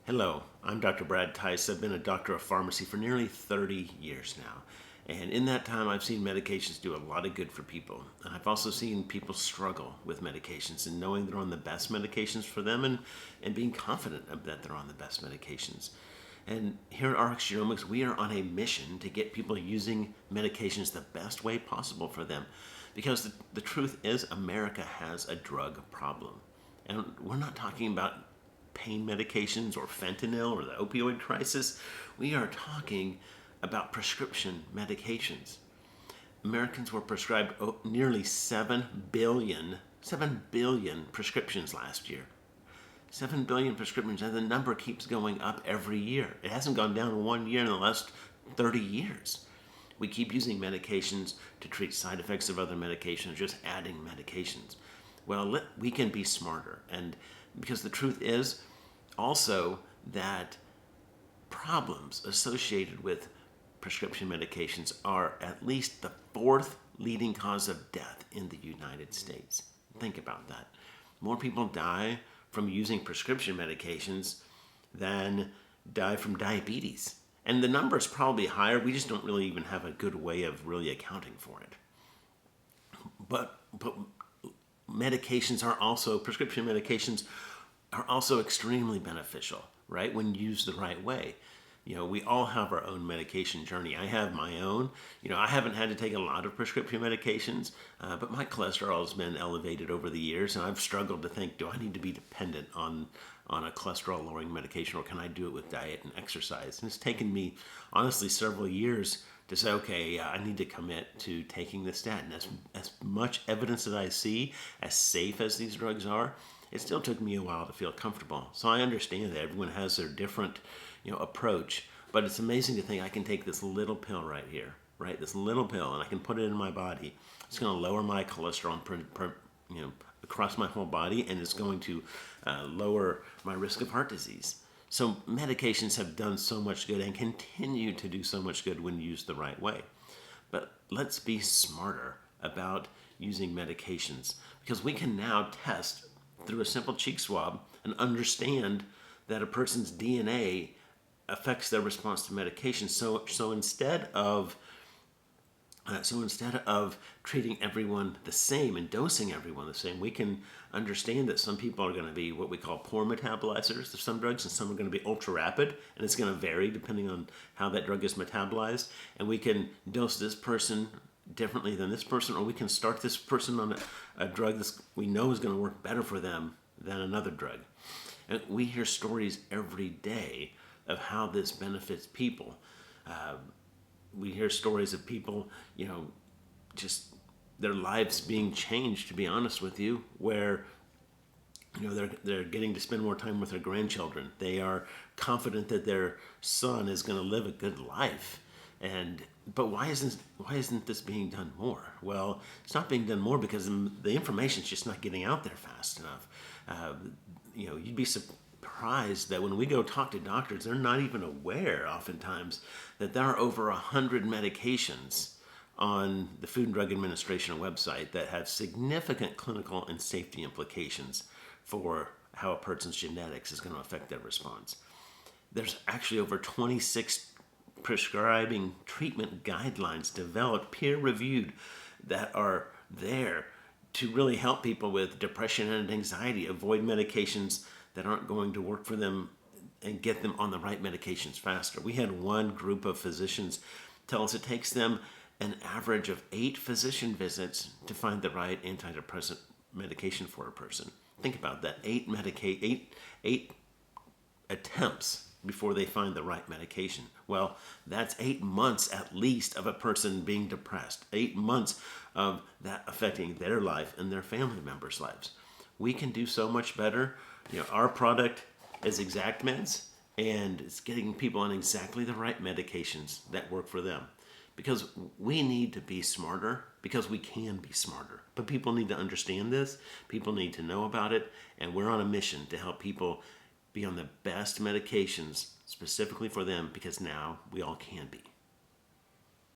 Hello, I'm Dr. Brad Tice. I've been a doctor of pharmacy for nearly 30 years now. And in that time, I've seen medications do a lot of good for people. And I've also seen people struggle with medications and knowing they're on the best medications for them and being confident that they're on the best medications. And here at RX Genomics, we are on a mission to get people using medications the best way possible for them. Because the truth is, America has a drug problem. And we're not talking about pain medications or fentanyl or the opioid crisis. We are talking about prescription medications. Americans were prescribed nearly 7 billion prescriptions last year. 7 billion prescriptions, and the number keeps going up every year. It hasn't gone down 1 year in the last 30 years. We keep using medications to treat side effects of other medications, just adding medications. Well, we can be smarter, and because the truth is also that problems associated with prescription medications are at least the fourth leading cause of death in the United States. Think about that. More people die from using prescription medications than die from diabetes. And the number is probably higher. We just don't really even have a good way of really accounting for it. But prescription medications are also extremely beneficial, right? When used the right way. We all have our own medication journey. I have my own. I haven't had to take a lot of prescription medications, but my cholesterol has been elevated over the years, and I've struggled to think, do I need to be dependent on a cholesterol-lowering medication, or can I do it with diet and exercise? And it's taken me, honestly, several years to say, okay, I need to commit to taking this statin. As much evidence that I see, as safe as these drugs are, it still took me a while to feel comfortable. So I understand that everyone has their different approach, but it's amazing to think I can take this little pill right here, right? This little pill, and I can put it in my body. It's going to lower my cholesterol across my whole body, and it's going to lower my risk of heart disease. So medications have done so much good and continue to do so much good when used the right way. But let's be smarter about using medications, because we can now test through a simple cheek swab and understand that a person's DNA affects their response to medication. So instead of treating everyone the same and dosing everyone the same, we can understand that some people are going to be what we call poor metabolizers of some drugs, and some are going to be ultra rapid, and it's going to vary depending on how that drug is metabolized. And we can dose this person differently than this person, or we can start this person on a drug that we know is going to work better for them than another drug. And we hear stories every day of how this benefits people. We hear stories of people, just their lives being changed, to be honest with you, where they're getting to spend more time with their grandchildren. They are confident that their son is going to live a good life. But why isn't this being done more? Well, it's not being done more because the information's just not getting out there fast enough. You'd be surprised that when we go talk to doctors, they're not even aware oftentimes that there are over 100 medications on the Food and Drug Administration website that have significant clinical and safety implications for how a person's genetics is going to affect their response. There's actually over 26 prescribing treatment guidelines developed, peer-reviewed, that are there to really help people with depression and anxiety avoid medications that aren't going to work for them and get them on the right medications faster. We had one group of physicians tell us it takes them an average of 8 physician visits to find the right antidepressant medication for a person. Think about that, 8 attempts before they find the right medication. Well, that's 8 months at least of a person being depressed, 8 months of that affecting their life and their family members' lives. We can do so much better. Our product is ExactMeds, and it's getting people on exactly the right medications that work for them. Because we need to be smarter, because we can be smarter. But people need to understand this, people need to know about it, and we're on a mission to help people be on the best medications specifically for them, because now we all can be.